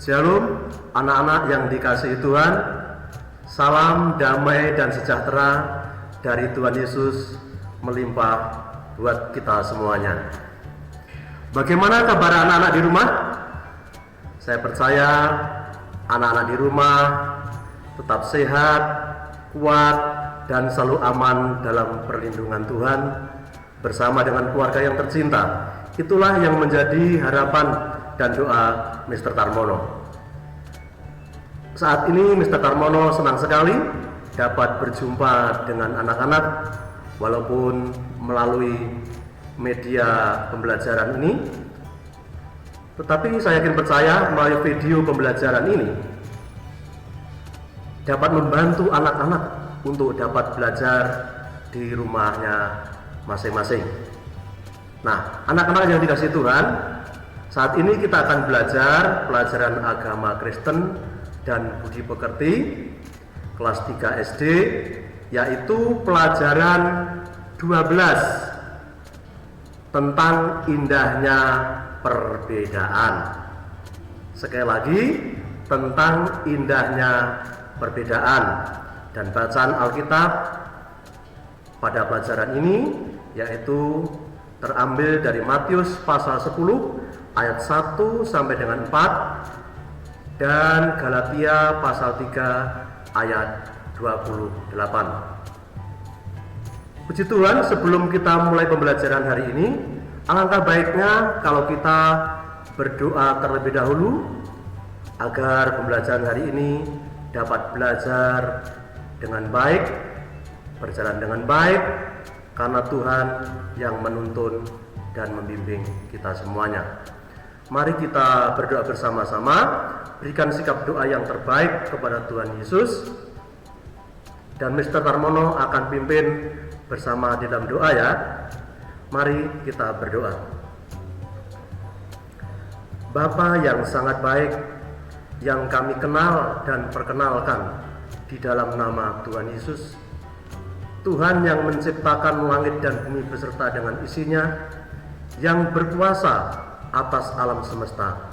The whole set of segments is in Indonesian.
Shalom, anak-anak yang dikasihi Tuhan. Salam damai dan sejahtera dari Tuhan Yesus melimpah buat kita semuanya. Bagaimana kabar anak-anak di rumah? Saya percaya anak-anak di rumah tetap sehat, kuat, dan selalu aman dalam perlindungan Tuhan bersama dengan keluarga yang tercinta. Itulah yang menjadi harapan dan doa Mr. Tarmono. Saat ini Mr. Tarmono senang sekali dapat berjumpa dengan anak-anak walaupun melalui media pembelajaran ini. Tetapi saya yakin percaya melalui video pembelajaran ini dapat membantu anak-anak untuk dapat belajar di rumahnya masing-masing. Nah, anak-anak yang dikasihi Tuhan, saat ini kita akan belajar pelajaran agama Kristen dan budi pekerti kelas 3 SD, yaitu pelajaran 12 tentang indahnya perbedaan. Sekali lagi, tentang indahnya perbedaan. Dan bacaan Alkitab pada pelajaran ini yaitu terambil dari Matius pasal 10 ayat 1 sampai dengan 4 dan Galatia pasal 3 ayat 28. Puji Tuhan, sebelum kita mulai pembelajaran hari ini, alangkah baiknya kalau kita berdoa terlebih dahulu agar pembelajaran hari ini dapat belajar dengan baik, berjalan dengan baik, karena Tuhan yang menuntun dan membimbing kita semuanya. Mari kita berdoa bersama-sama, berikan sikap doa yang terbaik kepada Tuhan Yesus, dan Mr. Tarmono akan pimpin bersama di dalam doa ya. Mari kita berdoa. Bapa yang sangat baik, yang kami kenal dan perkenalkan di dalam nama Tuhan Yesus, Tuhan yang menciptakan langit dan bumi beserta dengan isinya, yang berkuasa atas alam semesta.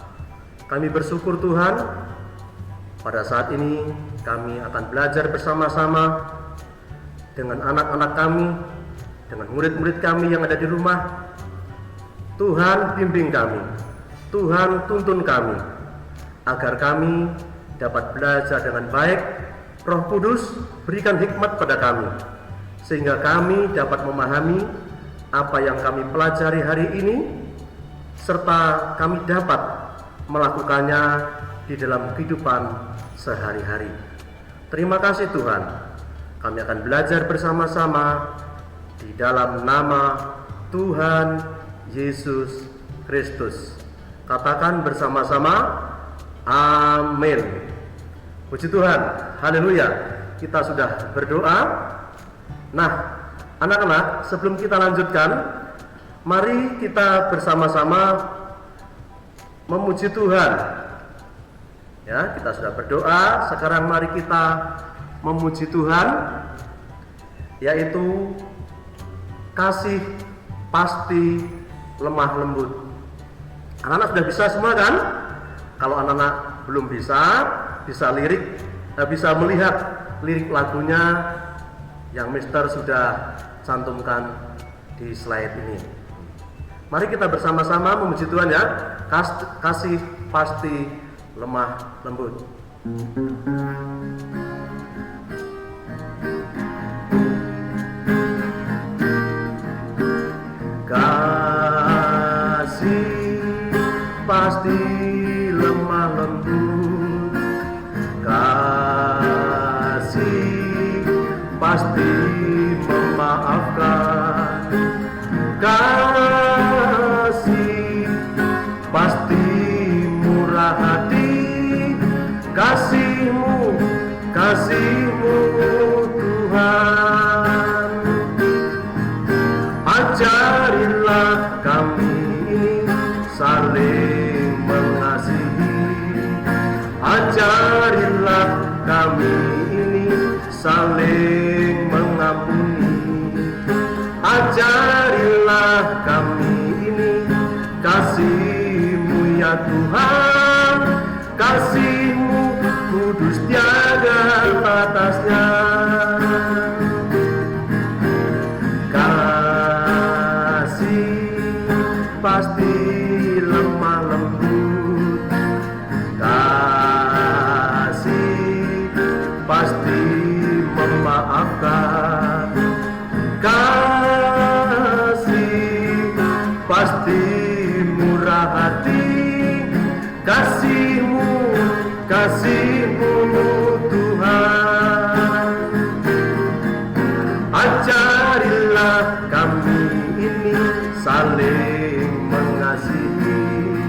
Kami bersyukur Tuhan, pada saat ini kami akan belajar bersama-sama dengan anak-anak kami, dengan murid-murid kami yang ada di rumah. Tuhan bimbing kami, Tuhan tuntun kami, agar kami dapat belajar dengan baik. Roh Kudus berikan hikmat pada kami, sehingga kami dapat memahami apa yang kami pelajari hari ini, serta kami dapat melakukannya di dalam kehidupan sehari-hari. Terima kasih Tuhan, kami akan belajar bersama-sama di dalam nama Tuhan Yesus Kristus. Katakan bersama-sama, amin. Puji Tuhan, haleluya. Kita sudah berdoa. Nah, anak-anak, sebelum kita lanjutkan, mari kita bersama-sama memuji Tuhan. Ya, kita sudah berdoa, sekarang mari kita memuji Tuhan, yaitu kasih pasti lemah lembut. Anak-anak sudah bisa semua kan? Kalau anak-anak belum bisa lirik, bisa melihat lirik lagunya yang Mister sudah cantumkan di slide ini. Mari kita bersama-sama memuji Tuhan ya. Kasih pasti lemah lembut. Kasih pasti lemah lembut, kasih pasti memaafkan, kasih pasti murah hati, kasihmu Tuhan. Ajarilah kami saling mengasihi, ajarilah kami ini saling mengampuni, ajarilah kami ini kasih-Mu ya Tuhan, kasih-Mu kudus tiada batasnya. Kasih pasti lemah lembut, kasih pasti memaafkan, kasih pasti murah hati, kasih-Mu, kasih-Mu Tuhan. Ajarilah kami ini saling mengasihi,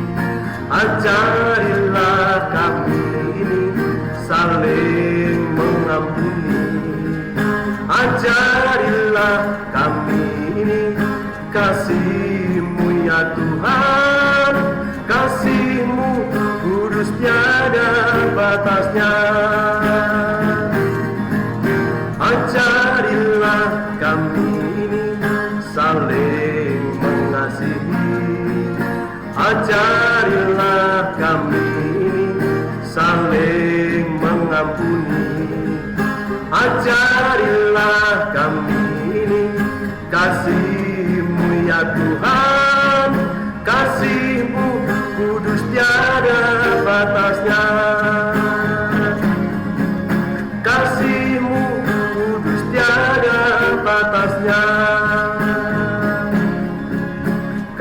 ajarilah kami ini saling mengampuni, ajarilah kami ini kasih-Mu ya Tuhan, kasih-Mu kudus tiada batasnya. Ajarilah kami ini saling mengasihi, ajarilah kami ini saling mengampuni, ajarilah kami ini kasih-Mu ya Tuhan, kasih-Mu kudus tiada batasnya. Kasih-Mu kudus tiada batasnya,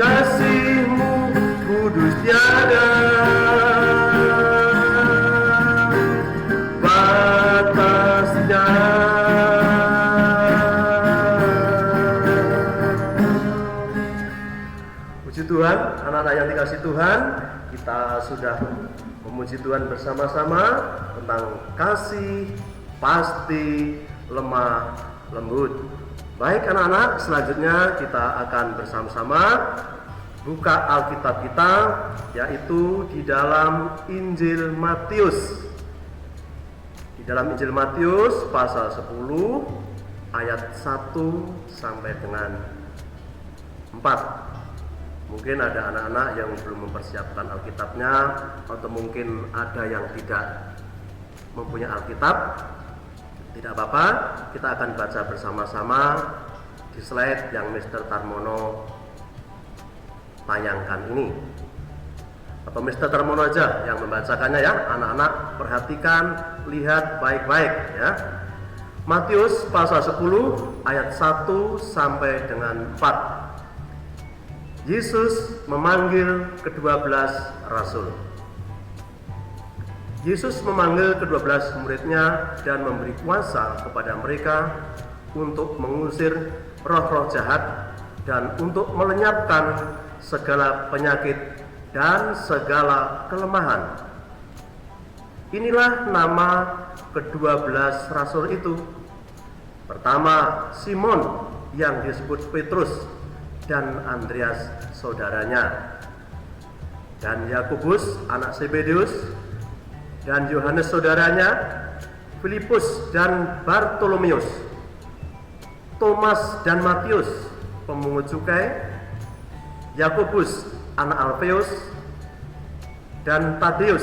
kasih-Mu kudus tiada batasnya. Puji Tuhan, anak-anak yang dikasih Tuhan, kita sudah memuji Tuhan bersama-sama tentang kasih pasti lemah lembut. Baik anak-anak, selanjutnya kita akan bersama-sama buka Alkitab kita, yaitu di dalam Injil Matius. Di dalam Injil Matius pasal 10 ayat 1 sampai dengan 4. Mungkin ada anak-anak yang belum mempersiapkan Alkitabnya, atau mungkin ada yang tidak mempunyai Alkitab. Tidak apa-apa, kita akan baca bersama-sama di slide yang Mr. Tarmono tayangkan ini. Atau Mr. Tarmono aja yang membacakannya ya. Anak-anak perhatikan, lihat baik-baik ya. Matius pasal 10 ayat 1 sampai dengan 4. Yesus memanggil ke-12 rasul. Yesus memanggil ke-12 muridnya dan memberi kuasa kepada mereka untuk mengusir roh-roh jahat dan untuk melenyapkan segala penyakit dan segala kelemahan. Inilah nama ke-12 rasul itu. Pertama, Simon yang disebut Petrus dan Andreas saudaranya, dan Yakobus anak Zebedeus, dan Yohanes saudaranya, Filipus dan Bartolomeus, Thomas dan Matius pemungut cukai, Yakobus anak Alfeus dan Tadeus,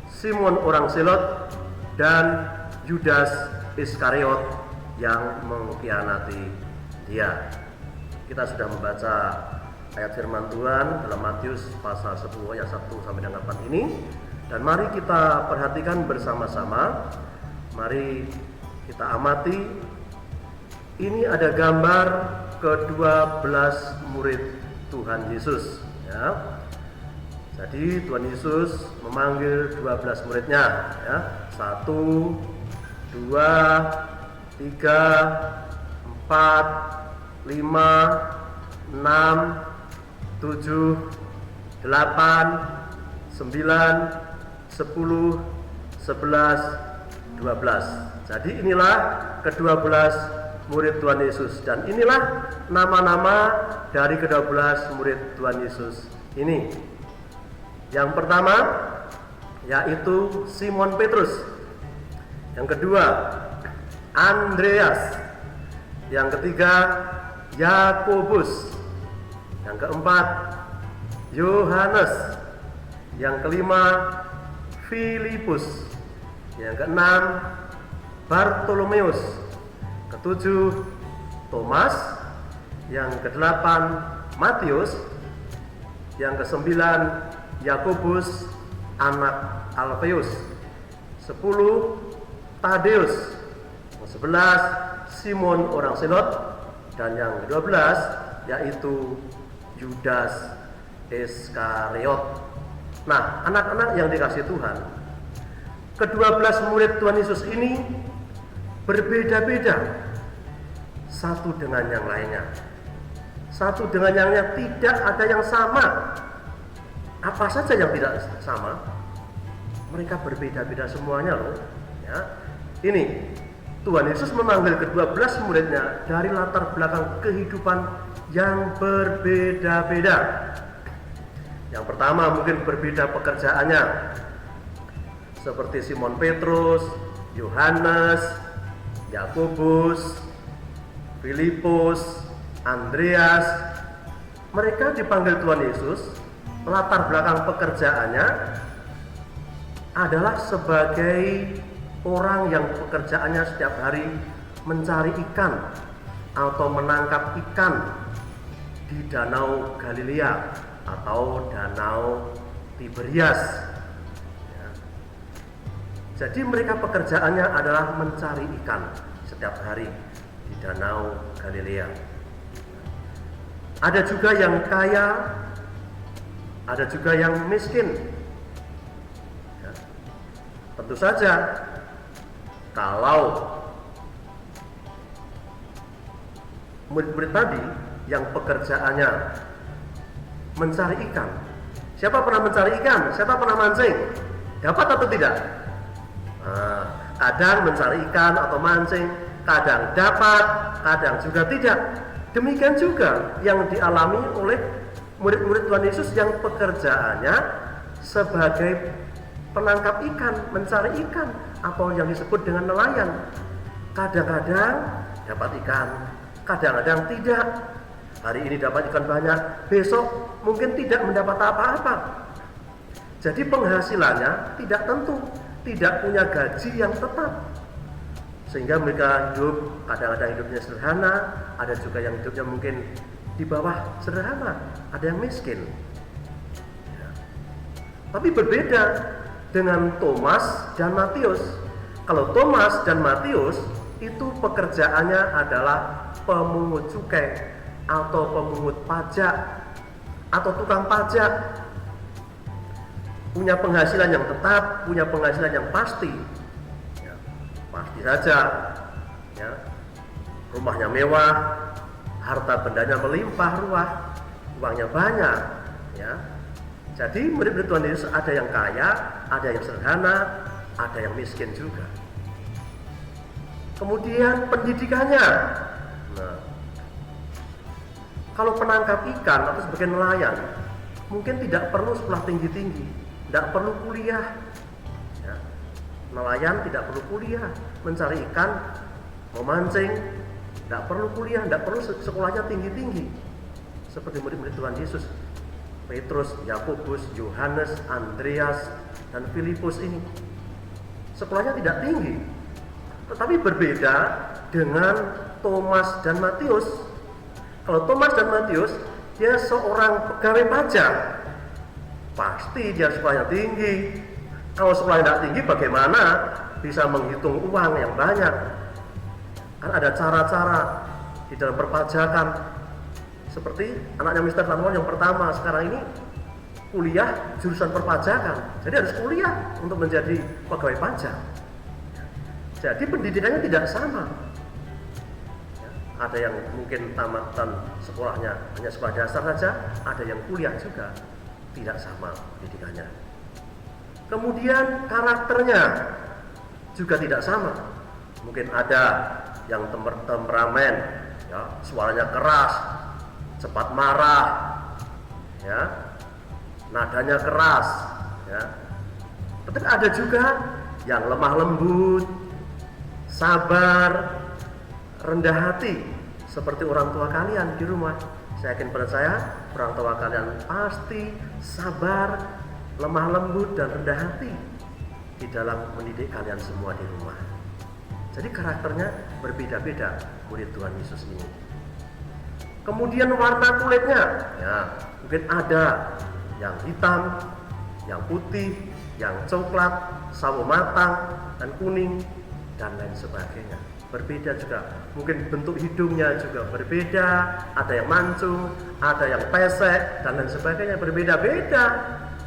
Simon orang Selot, dan Yudas Iskariot yang mengkhianati dia. Kita sudah membaca ayat firman Tuhan dalam Matius pasal 10 ayat 1 sampai dengan 8 ini. Dan mari kita perhatikan bersama-sama. Mari kita amati. Ini ada gambar ke-12 murid Tuhan Yesus ya. Jadi Tuhan Yesus memanggil 12 muridnya ya. 1, 2, 3, 4, 5, 6, 7, 8, 9, 10, 11, 12. Jadi inilah ke-12 murid Tuhan Yesus, dan inilah nama-nama dari ke-12 murid Tuhan Yesus ini. Yang pertama yaitu Simon Petrus. Yang kedua Andreas. Yang ketiga Yakobus. Yang keempat Yohanes. Yang kelima Filipus. Yang keenam, Bartolomeus. Ketujuh, Thomas. Yang kedelapan, Matius. Yang kesembilan, Yakobus anak Alfeus. 10, Tadeus. Yang 11, Simon orang Selot. Dan yang ke-12 yaitu Yudas Iskariot. Nah, anak-anak yang dikasihi Tuhan, ke-12 murid Tuhan Yesus ini berbeda-beda satu dengan yang lainnya. Satu dengan yang lainnya, tidak ada yang sama. Apa saja yang tidak sama? Mereka berbeda-beda semuanya loh. Ya. Ini Tuhan Yesus memanggil ke-12 muridnya dari latar belakang kehidupan yang berbeda-beda. Yang pertama mungkin berbeda pekerjaannya, seperti Simon Petrus, Yohanes, Yakobus, Filipus, Andreas. Mereka dipanggil Tuhan Yesus, latar belakang pekerjaannya adalah sebagai orang yang pekerjaannya setiap hari mencari ikan atau menangkap ikan di Danau Galilea atau Danau Tiberias. Ya. Jadi mereka pekerjaannya adalah mencari ikan setiap hari di Danau Galilea. Ada juga yang kaya, ada juga yang miskin. Ya. Tentu saja kalau murid-murid tadi yang pekerjaannya mencari ikan, siapa pernah mencari ikan? Siapa pernah mancing? Dapat atau tidak? Nah, kadang mencari ikan atau mancing, kadang dapat, kadang juga tidak. Demikian juga yang dialami oleh murid-murid Tuhan Yesus yang pekerjaannya sebagai penangkap ikan, mencari ikan, atau yang disebut dengan nelayan. Kadang-kadang dapat ikan, kadang-kadang tidak. Hari ini dapat ikan banyak, besok mungkin tidak mendapat apa-apa. Jadi penghasilannya tidak tentu, tidak punya gaji yang tetap. Sehingga mereka hidup, kadang-kadang hidupnya sederhana, ada juga yang hidupnya mungkin di bawah sederhana, ada yang miskin. Ya. Tapi berbeda dengan Thomas dan Matius. Kalau Thomas dan Matius itu pekerjaannya adalah pemungut cukai atau pemungut pajak atau tukang pajak, punya penghasilan yang tetap, punya penghasilan yang pasti. Ya, pasti saja, ya, rumahnya mewah, harta bendanya melimpah ruah, uangnya banyak. Ya. Jadi murid-murid Tuhan Yesus ada yang kaya, ada yang sederhana, ada yang miskin juga. Kemudian pendidikannya. Nah, kalau penangkap ikan atau sebagai nelayan, mungkin tidak perlu sekolah tinggi-tinggi, tidak perlu kuliah. Ya. Nelayan tidak perlu kuliah, mencari ikan, memancing, tidak perlu kuliah, tidak perlu sekolahnya tinggi-tinggi. Seperti murid-murid Tuhan Yesus, Petrus, Yakobus, Yohanes, Andreas, dan Filipus ini. Sekolahnya tidak tinggi, tetapi berbeda dengan Thomas dan Matius. Kalau Thomas dan Matius, dia seorang pegawai pajak, pasti dia sekolahnya tinggi. Kalau sekolahnya tidak tinggi, bagaimana bisa menghitung uang yang banyak? Kan ada cara-cara di dalam perpajakan. Seperti anaknya Mr. Tanwon yang pertama sekarang ini kuliah jurusan perpajakan. Jadi harus kuliah untuk menjadi pegawai pajak. Jadi pendidikannya tidak sama. Ada yang mungkin tamatan sekolahnya hanya sekolah dasar saja, ada yang kuliah juga, tidak sama pendidikannya. Kemudian karakternya juga tidak sama. Mungkin ada yang temperamen, ya, suaranya keras, cepat marah, ya, nadanya keras, ya. Tetapi ada juga yang lemah lembut, sabar, rendah hati, seperti orang tua kalian di rumah. Saya yakin pada saya, orang tua kalian pasti sabar, lemah lembut, dan rendah hati. di dalam mendidik kalian semua di rumah. Jadi karakternya berbeda-beda murid Tuhan Yesus ini. Kemudian warna kulitnya, ya mungkin ada yang hitam, yang putih, yang coklat, sawo matang, dan kuning, dan lain sebagainya. Berbeda juga, mungkin bentuk hidungnya juga berbeda, ada yang mancung, ada yang pesek, dan lain sebagainya, berbeda-beda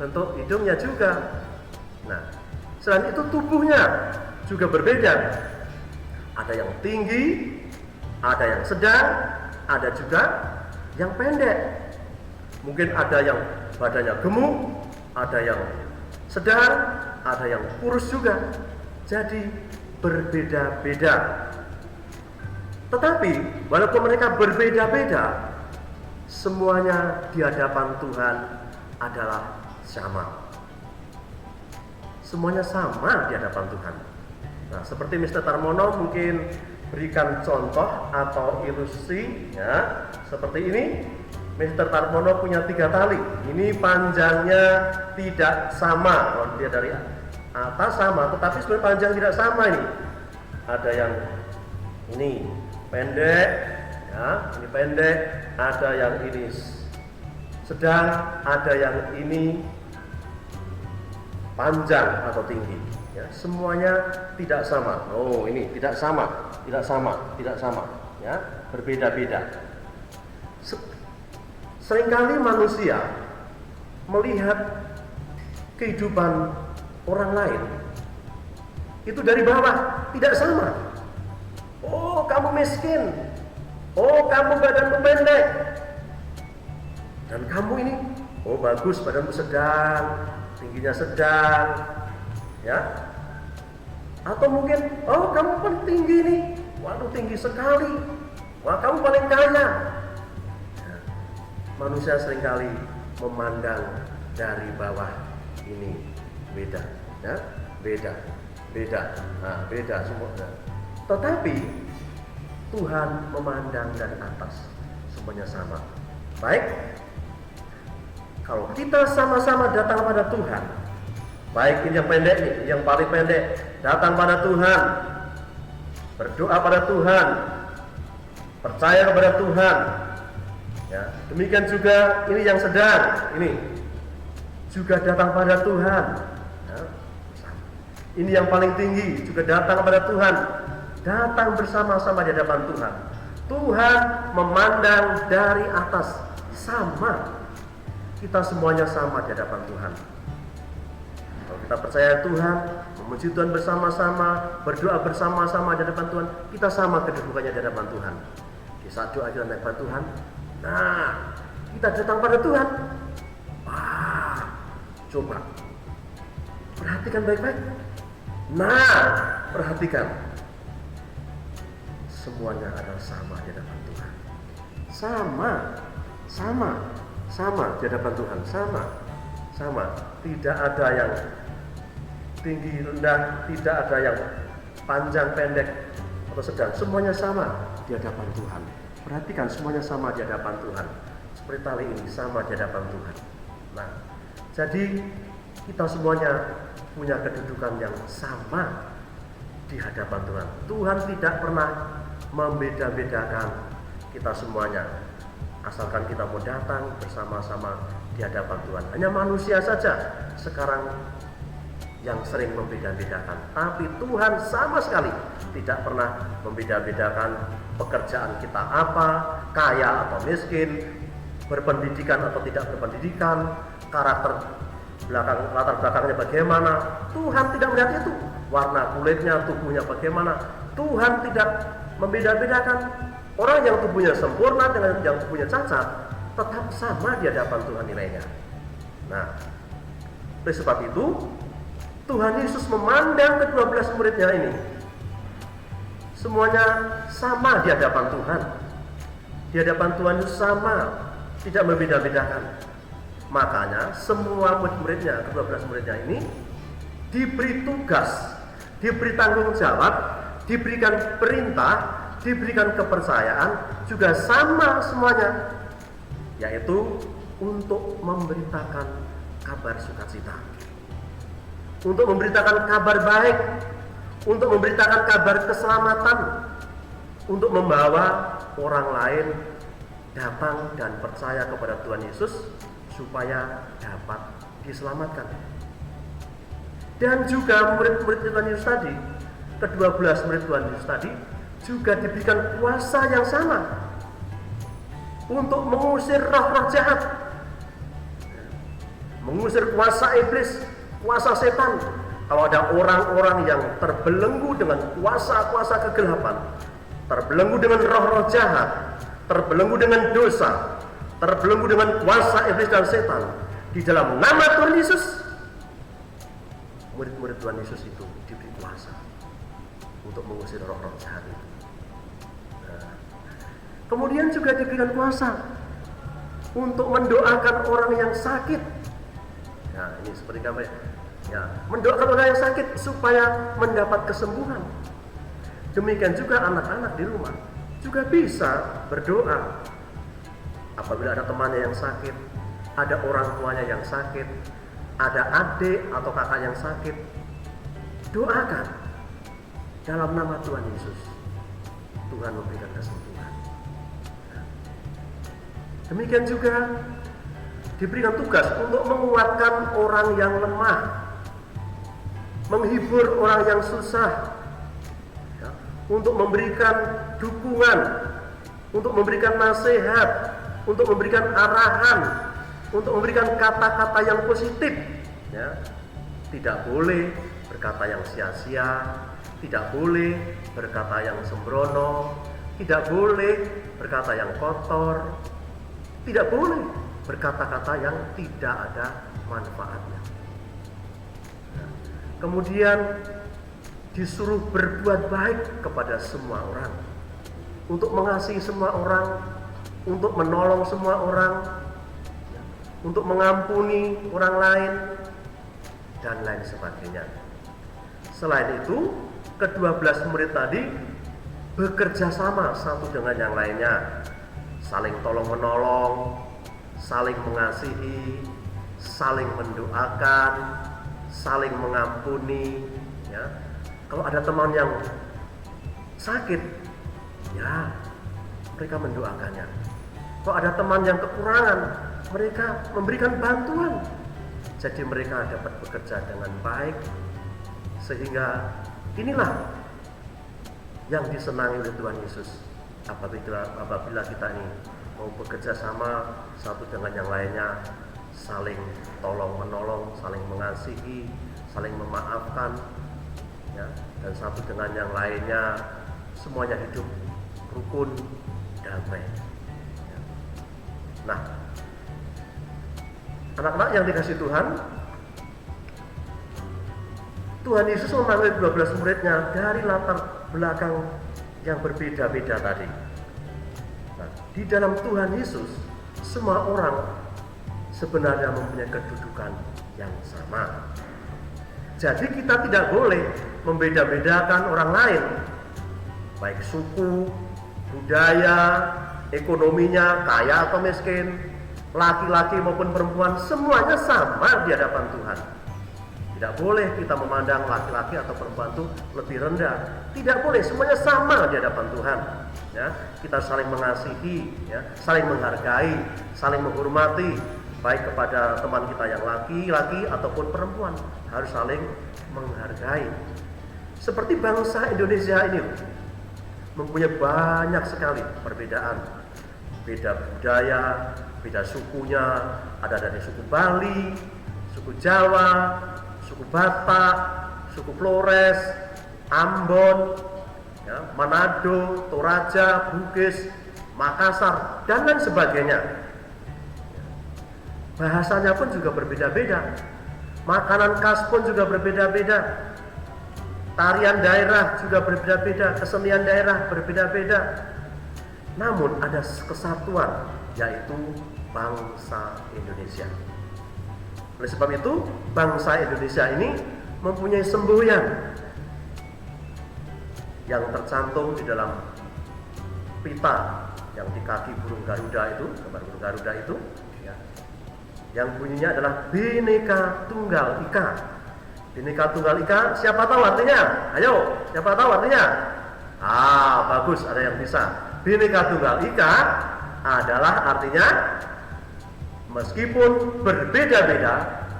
bentuk hidungnya juga. Nah, selain itu tubuhnya juga berbeda, ada yang tinggi, ada yang sedang, ada juga yang pendek. Mungkin ada yang badannya gemuk, ada yang sedang, ada yang kurus juga. Jadi berbeda-beda. Tetapi walaupun mereka berbeda-beda, semuanya di hadapan Tuhan adalah sama. Semuanya sama di hadapan Tuhan. Nah, seperti Mr. Tarmono mungkin berikan contoh atau ilusi, ya, seperti ini. Mr. Tarmono punya 3 tali. Ini panjangnya tidak sama. Kalau dia dari atas sama, tetapi sebenarnya panjang tidak sama ini. Ada yang ini pendek, ya, ini pendek. Ada yang ini sedang, ada yang ini panjang atau tinggi. Ya, semuanya tidak sama. Oh, ini tidak sama, tidak sama, tidak sama. Ya, berbeda-beda. Seringkali manusia melihat kehidupan orang lain itu dari bawah, tidak sama. Oh, kamu miskin. Oh, kamu badanmu pendek. Dan kamu ini, oh bagus, badanmu sedang, tingginya sedang. Ya. Atau mungkin, oh kamu paling tinggi nih. Waduh, tinggi sekali. Wah, kamu paling kaya. Manusia seringkali memandang dari bawah ini beda, ya, beda, nah, beda semuanya. Tetapi Tuhan memandang dari atas, semuanya sama. Baik, kalau kita sama-sama datang pada Tuhan, baik ini yang pendek nih, yang paling pendek, datang pada Tuhan, berdoa pada Tuhan, percaya kepada Tuhan. Ya, demikian juga ini yang sedang, ini juga datang pada Tuhan. Ya, ini yang paling tinggi juga datang kepada Tuhan, datang bersama-sama di hadapan Tuhan. Tuhan memandang dari atas, sama. Kita semuanya sama di hadapan Tuhan. Kalau kita percaya Tuhan, memuji Tuhan bersama-sama, berdoa bersama-sama di hadapan Tuhan, kita sama kedudukannya di hadapan Tuhan. Di saat doa kita di hadapan Tuhan, nah, kita datang pada Tuhan. Wah, coba perhatikan baik-baik. Nah, perhatikan. Semuanya adalah sama di hadapan Tuhan. Sama di hadapan Tuhan. Sama. Tidak ada yang tinggi rendah, tidak ada yang panjang pendek atau sedang. Semuanya sama di hadapan Tuhan. Perhatikan, semuanya sama di hadapan Tuhan. Seperti tali ini sama di hadapan Tuhan. Nah, jadi kita semuanya punya kedudukan yang sama di hadapan Tuhan. Tuhan tidak pernah membeda-bedakan kita semuanya. Asalkan kita mau datang bersama-sama di hadapan Tuhan. Hanya manusia saja sekarang yang sering membeda-bedakan. Tapi Tuhan sama sekali tidak pernah membeda-bedakan pekerjaan kita apa, kaya atau miskin, berpendidikan atau tidak berpendidikan, latar belakangnya bagaimana. Tuhan tidak melihat itu. Warna kulitnya, tubuhnya bagaimana. Tuhan tidak membeda-bedakan. Orang yang tubuhnya sempurna dengan yang tubuhnya cacat tetap sama di hadapan Tuhan nilainya. Nah, oleh sebab itu Tuhan Yesus memandang ke-12 muridnya ini, semuanya sama di hadapan Tuhan. Di hadapan Tuhan itu sama, tidak membeda-bedakan. Makanya semua murid-muridnya, ke-12 muridnya ini diberi tugas, diberi tanggung jawab, diberikan perintah, diberikan kepercayaan, juga sama semuanya, yaitu untuk memberitakan kabar sukacita. untuk memberitakan kabar baik, untuk memberitakan kabar keselamatan, untuk membawa orang lain datang dan percaya kepada Tuhan Yesus supaya dapat diselamatkan. Dan juga murid-murid Tuhan Yesus tadi, ke-12 murid Tuhan Yesus tadi juga diberikan kuasa yang sama untuk mengusir roh-roh jahat, mengusir kuasa iblis, kuasa setan. Kalau ada orang-orang yang terbelenggu dengan kuasa-kuasa kegelapan, terbelenggu dengan roh-roh jahat, terbelenggu dengan dosa, terbelenggu dengan kuasa iblis dan setan, di dalam nama Tuhan Yesus, murid-murid Tuhan Yesus itu diberi kuasa untuk mengusir roh-roh jahat itu. Kemudian juga diberikan kuasa untuk mendoakan orang yang sakit. Nah, ini seperti kami mendoakan orang yang sakit supaya mendapat kesembuhan. Demikian juga anak-anak di rumah juga bisa berdoa. Apabila ada temannya yang sakit, ada orang tuanya yang sakit, ada adik atau kakak yang sakit, doakan dalam nama Tuhan Yesus. Tuhan memberikan kesembuhan. Demikian juga diberikan tugas untuk menguatkan orang yang lemah, menghibur orang yang susah, untuk memberikan dukungan, untuk memberikan nasihat, untuk memberikan arahan, untuk memberikan kata-kata yang positif. Tidak boleh berkata yang sia-sia, tidak boleh berkata yang sembrono, tidak boleh berkata yang kotor, tidak boleh berkata-kata yang tidak ada manfaatnya. Kemudian disuruh berbuat baik kepada semua orang, untuk mengasihi semua orang, untuk menolong semua orang, untuk mengampuni orang lain, dan lain sebagainya. Selain itu, ke-12 murid tadi bekerja sama satu dengan yang lainnya, saling tolong-menolong, saling mengasihi, saling mendoakan, saling mengampuni. Kalau ada teman yang sakit, mereka mendoakannya. Kalau ada teman yang kekurangan, mereka memberikan bantuan. Jadi mereka dapat bekerja dengan baik, sehingga inilah yang disenangi oleh Tuhan Yesus. Apabila kita ini mau bekerja sama satu dengan yang lainnya, saling tolong-menolong, saling mengasihi, saling memaafkan, dan satu dengan yang lainnya, semuanya hidup rukun, damai. Nah, anak-anak yang dikasihi Tuhan, Tuhan Yesus memanggil 12 muridnya dari latar belakang yang berbeda-beda tadi. Nah, di dalam Tuhan Yesus, semua orang sebenarnya mempunyai kedudukan yang sama. Jadi kita tidak boleh membeda-bedakan orang lain, baik suku, budaya, ekonominya, kaya atau miskin, laki-laki maupun perempuan, semuanya sama di hadapan Tuhan. Tidak boleh kita memandang laki-laki atau perempuan itu lebih rendah. Tidak boleh, semuanya sama di hadapan Tuhan. Kita saling mengasihi, saling menghargai, saling menghormati, baik kepada teman kita yang laki-laki ataupun perempuan, harus saling menghargai. Seperti bangsa Indonesia ini mempunyai banyak sekali perbedaan, beda budaya, beda sukunya, ada dari suku Bali, suku Jawa, suku Batak, suku Flores, Ambon, Manado, Toraja, Bugis, Makassar, dan lain sebagainya. Bahasanya pun juga berbeda-beda, makanan khas pun juga berbeda-beda, tarian daerah juga berbeda-beda, kesenian daerah berbeda-beda. Namun ada kesatuan, yaitu bangsa Indonesia. Oleh sebab itu, bangsa Indonesia ini mempunyai semboyan yang tercantum di dalam pita yang di kaki burung Garuda itu, gambar burung Garuda itu, yang bunyinya adalah Bhinneka Tunggal Ika. Bhinneka Tunggal Ika, siapa tahu artinya? Ayo, siapa tahu artinya? Bagus, ada yang bisa. Bhinneka Tunggal Ika adalah artinya meskipun berbeda-beda,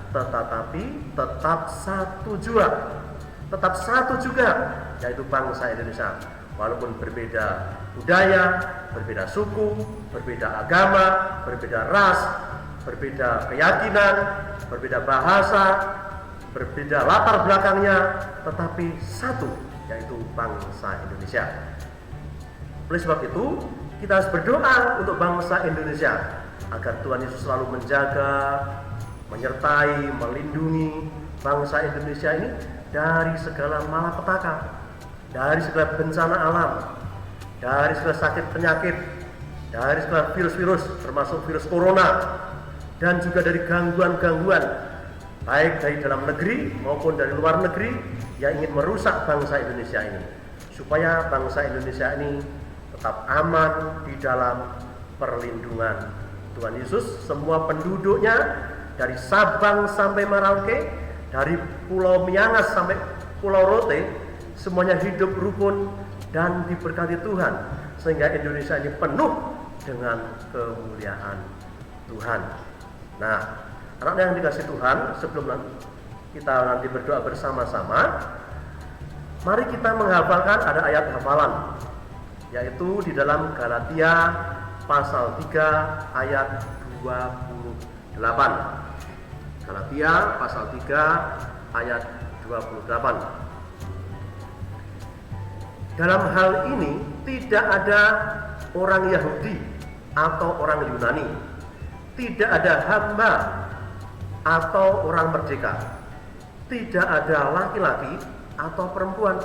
tetapi tetap satu juga. Tetap satu juga, yaitu bangsa Indonesia. Walaupun berbeda budaya, berbeda suku, berbeda agama, berbeda ras, berbeda keyakinan, berbeda bahasa, berbeda latar belakangnya, tetapi satu, yaitu bangsa Indonesia. Oleh sebab itu, kita harus berdoa untuk bangsa Indonesia agar Tuhan Yesus selalu menjaga, menyertai, melindungi bangsa Indonesia ini dari segala malapetaka, dari segala bencana alam, dari segala sakit penyakit, dari segala virus-virus termasuk virus corona, dan juga dari gangguan-gangguan baik dari dalam negeri maupun dari luar negeri yang ingin merusak bangsa Indonesia ini, supaya bangsa Indonesia ini tetap aman di dalam perlindungan Tuhan Yesus. Semua penduduknya dari Sabang sampai Merauke, dari Pulau Miangas sampai Pulau Rote, semuanya hidup rukun dan diberkati Tuhan, sehingga Indonesia ini penuh dengan kemuliaan Tuhan. Nah, anak yang dikasih Tuhan, sebelum kita nanti berdoa bersama-sama, mari kita menghafalkan ada ayat hafalan, yaitu di dalam Galatia pasal 3 ayat 28. Galatia pasal 3 ayat 28. Dalam hal ini tidak ada orang Yahudi atau orang Yunani, tidak ada hamba atau orang merdeka, tidak ada laki-laki atau perempuan,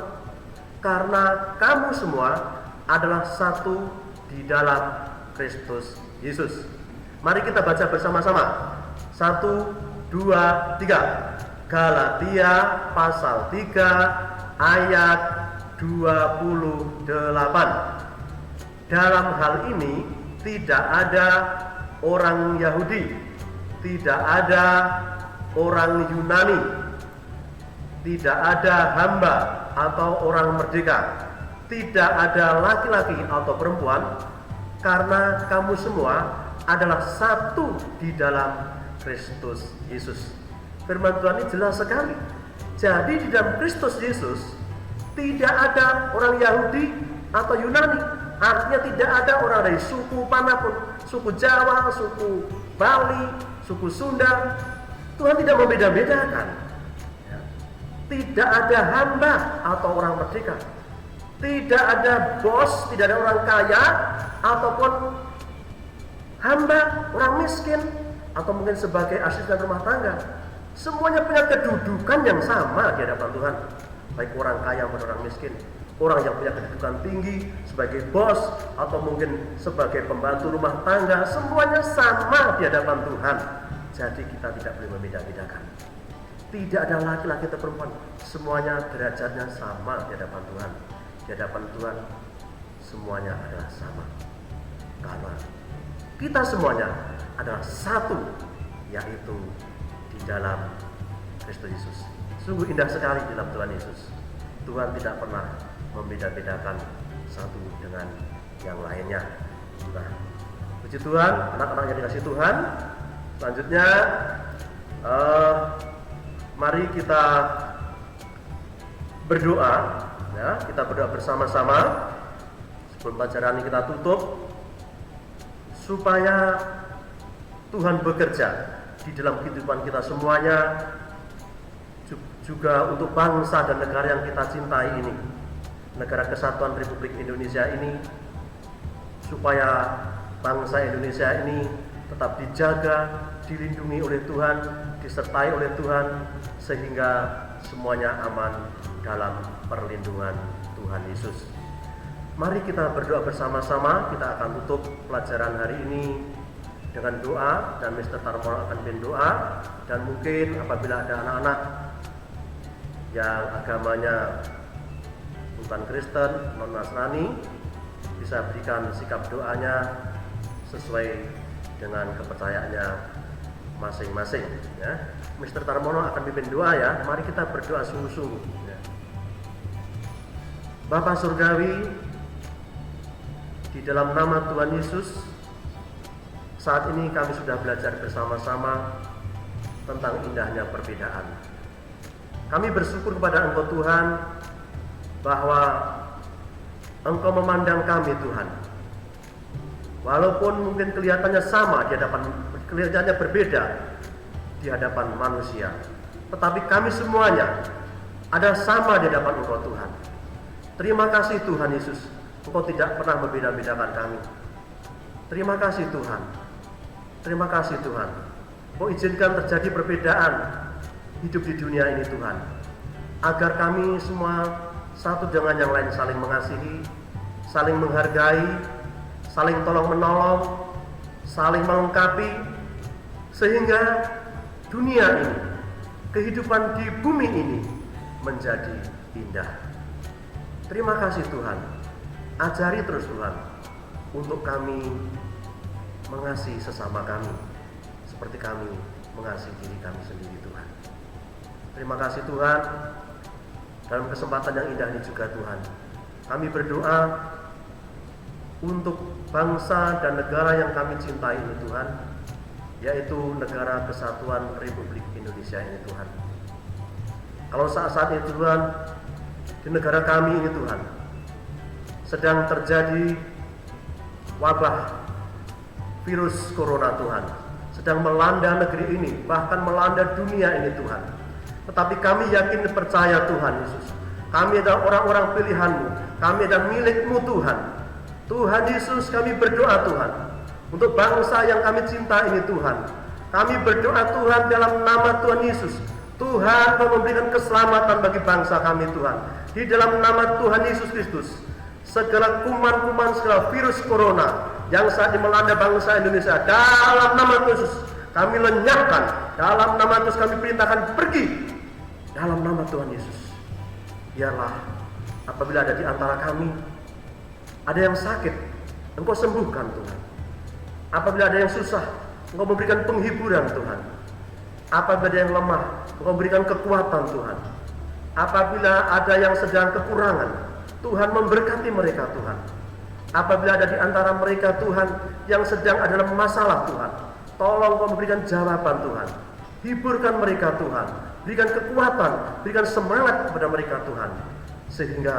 karena kamu semua adalah satu di dalam Kristus Yesus. Mari kita baca bersama-sama. 1, 2, 3. Galatia pasal 3 ayat 28. Dalam hal ini tidak ada orang Yahudi, tidak ada orang Yunani, tidak ada hamba atau orang merdeka, tidak ada laki-laki atau perempuan, karena kamu semua adalah satu di dalam Kristus Yesus. Firman Tuhan ini jelas sekali. Jadi di dalam Kristus Yesus tidak ada orang Yahudi atau Yunani. Artinya tidak ada orang dari suku manapun, suku Jawa, suku Bali, suku Sunda. Tuhan tidak membeda-bedakan. Tidak ada hamba atau orang merdeka. Tidak ada bos, tidak ada orang kaya ataupun hamba, orang miskin, atau mungkin sebagai asisten rumah tangga. Semuanya punya kedudukan yang sama di hadapan Tuhan, baik orang kaya maupun orang miskin, orang yang punya kedudukan tinggi sebagai bos atau mungkin sebagai pembantu rumah tangga, semuanya sama di hadapan Tuhan. Jadi kita tidak boleh membeda-bedakan. Tidak ada laki-laki atau perempuan, semuanya derajatnya sama di hadapan Tuhan. Di hadapan Tuhan semuanya adalah sama, karena kita semuanya adalah satu, yaitu di dalam Kristus Yesus. Sungguh indah sekali di dalam Tuhan Yesus. Tuhan tidak pernah membeda-bedakan satu dengan yang lainnya. Nah, puji Tuhan, anak-anak yang dikasih Tuhan. Selanjutnya, mari kita berdoa. Ya, kita berdoa bersama-sama sebelum pelajaran ini kita tutup, supaya Tuhan bekerja di dalam kehidupan kita semuanya, juga untuk bangsa dan negara yang kita cintai ini, negara kesatuan Republik Indonesia ini, supaya bangsa Indonesia ini tetap dijaga, dilindungi oleh Tuhan, disertai oleh Tuhan, sehingga semuanya aman dalam perlindungan Tuhan Yesus. Mari kita berdoa bersama-sama. Kita akan tutup pelajaran hari ini dengan doa, dan Mr. Tarmor akan pimpin doa. Dan mungkin apabila ada anak-anak yang agamanya bukan Kristen, non Nasrani, bisa berikan sikap doanya sesuai dengan kepercayaannya masing-masing. Ya, Mr. Tarmono akan pimpin doa ya. Mari kita berdoa sungguh-sungguh. Ya. Bapa Surgawi, di dalam nama Tuhan Yesus, saat ini kami sudah belajar bersama-sama tentang indahnya perbedaan. Kami bersyukur kepada Engkau Tuhan bahwa Engkau memandang kami Tuhan. Walaupun mungkin kelihatannya sama di hadapan, kelihatannya berbeda di hadapan manusia, tetapi kami semuanya ada sama di hadapan Engkau Tuhan. Terima kasih Tuhan Yesus, Engkau tidak pernah membeda-bedakan kami. Terima kasih Tuhan. Terima kasih Tuhan. Engkau izinkan terjadi perbedaan hidup di dunia ini Tuhan, agar kami semua satu dengan yang lain saling mengasihi, saling menghargai, saling tolong-menolong, saling melengkapi, sehingga dunia ini, kehidupan di bumi ini menjadi indah. Terima kasih Tuhan. Ajari terus Tuhan untuk kami mengasihi sesama kami seperti kami mengasihi diri kami sendiri Tuhan. Terima kasih Tuhan. Dalam kesempatan yang indah ini juga Tuhan, kami berdoa untuk bangsa dan negara yang kami cintai ini Tuhan, yaitu negara Kesatuan Republik Indonesia ini Tuhan. Kalau saat-saat ini Tuhan, di negara kami ini Tuhan, sedang terjadi wabah virus corona Tuhan, sedang melanda negeri ini, bahkan melanda dunia ini Tuhan. Tetapi kami yakin dan percaya Tuhan Yesus, kami adalah orang-orang pilihan-Mu, kami adalah milik-Mu Tuhan. Tuhan Yesus, kami berdoa Tuhan untuk bangsa yang kami cinta ini Tuhan. Kami berdoa Tuhan dalam nama Tuhan Yesus, Tuhan mau memberikan keselamatan bagi bangsa kami Tuhan. Di dalam nama Tuhan Yesus Kristus, segala kuman-kuman, segala virus corona yang saat ini melanda bangsa Indonesia, dalam nama Tuhan Yesus kami lenyapkan, dalam nama Yesus kami perintahkan pergi, dalam nama Tuhan Yesus. Biarlah apabila ada di antara kami ada yang sakit, Engkau sembuhkan Tuhan. Apabila ada yang susah, Engkau memberikan penghiburan Tuhan. Apabila ada yang lemah, Engkau memberikan kekuatan Tuhan. Apabila ada yang sedang kekurangan, Tuhan memberkati mereka Tuhan. Apabila ada di antara mereka Tuhan yang sedang ada dalam masalah Tuhan, tolong Engkau memberikan jawaban Tuhan. Hiburkan mereka Tuhan, berikan kekuatan, berikan semangat kepada mereka Tuhan, sehingga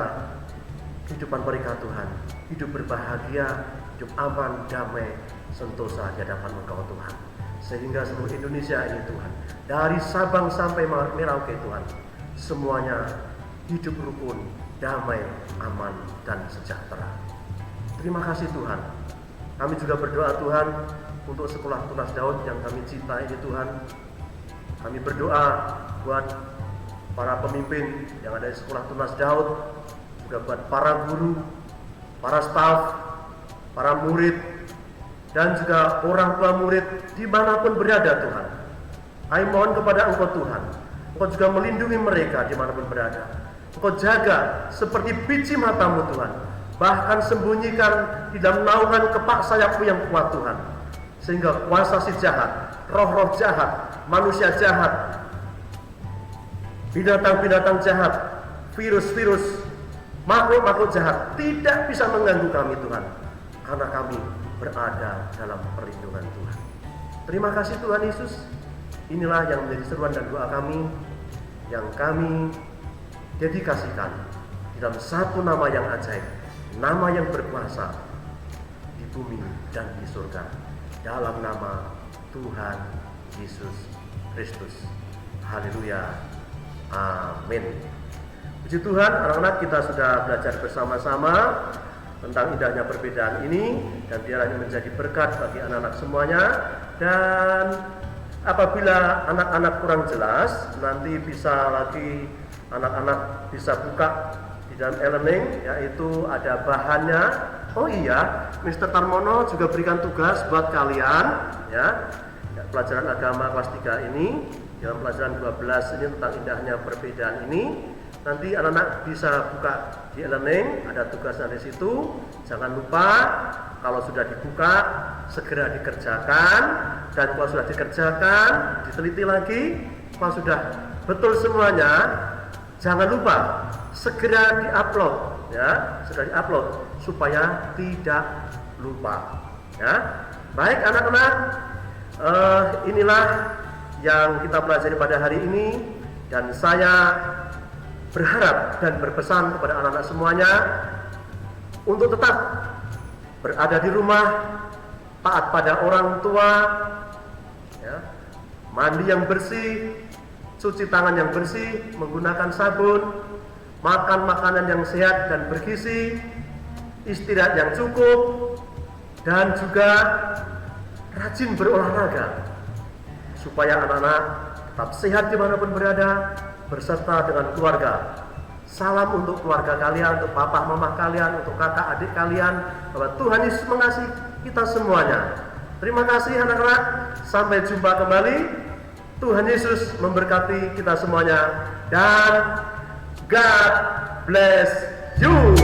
kehidupan mereka Tuhan, hidup berbahagia, hidup aman, damai, sentosa di hadapan Engkau Tuhan. Sehingga seluruh Indonesia ini Tuhan, dari Sabang sampai Merauke Tuhan, semuanya hidup rukun, damai, aman, dan sejahtera. Terima kasih Tuhan. Kami juga berdoa Tuhan untuk sekolah Tunas Daud yang kami cintai ini Tuhan. Kami berdoa buat para pemimpin yang ada di sekolah Tunas Daud, juga buat para guru, para staf, para murid, dan juga orang tua murid dimanapun berada Tuhan. Kami mohon kepada Engkau Tuhan, Engkau juga melindungi mereka dimanapun berada. Engkau jaga seperti biji matamu Tuhan, bahkan sembunyikan di dalam naungan kepak sayap-Mu yang kuat Tuhan, sehingga kuasa si jahat, roh-roh jahat, manusia jahat, binatang-binatang jahat, virus-virus, makhluk-makhluk jahat tidak bisa mengganggu kami Tuhan, karena kami berada dalam perlindungan Tuhan. Terima kasih Tuhan Yesus. Inilah yang menjadi seruan dan doa kami, yang kami dedikasikan di dalam satu nama yang ajaib, nama yang berkuasa di bumi dan di surga, dalam nama Tuhan Yesus Kristus. Haleluya. Amin. Puji Tuhan, anak-anak, kita sudah belajar bersama-sama tentang indahnya perbedaan ini, dan biarlah ini menjadi berkat bagi anak-anak semuanya. Dan apabila anak-anak kurang jelas, nanti bisa lagi anak-anak bisa buka di dalam e-learning, yaitu ada bahannya. Oh iya, Mr. Tarmono juga berikan tugas buat kalian ya, pelajaran agama kelas 3 ini, dalam pelajaran 12 ini tentang indahnya perbedaan ini. Nanti anak-anak bisa buka di e-learning, ada tugasnya di situ. Jangan lupa kalau sudah dibuka segera dikerjakan, dan kalau sudah dikerjakan diteliti lagi. Kalau sudah betul semuanya, jangan lupa segera diupload, ya, segera diupload supaya tidak lupa. Ya, baik anak-anak, inilah yang kita pelajari pada hari ini, dan saya berharap dan berpesan kepada anak-anak semuanya untuk tetap berada di rumah, taat pada orang tua, ya, mandi yang bersih, cuci tangan yang bersih, menggunakan sabun, makan makanan yang sehat dan bergizi, istirahat yang cukup, dan juga rajin berolahraga supaya anak-anak tetap sehat dimanapun berada, berserta dengan keluarga. Salam untuk keluarga kalian, untuk papa mama kalian, untuk kakak adik kalian, bahwa Tuhan Yesus mengasihi kita semuanya. Terima kasih anak-anak, sampai jumpa kembali. Tuhan Yesus memberkati kita semuanya, dan God bless you.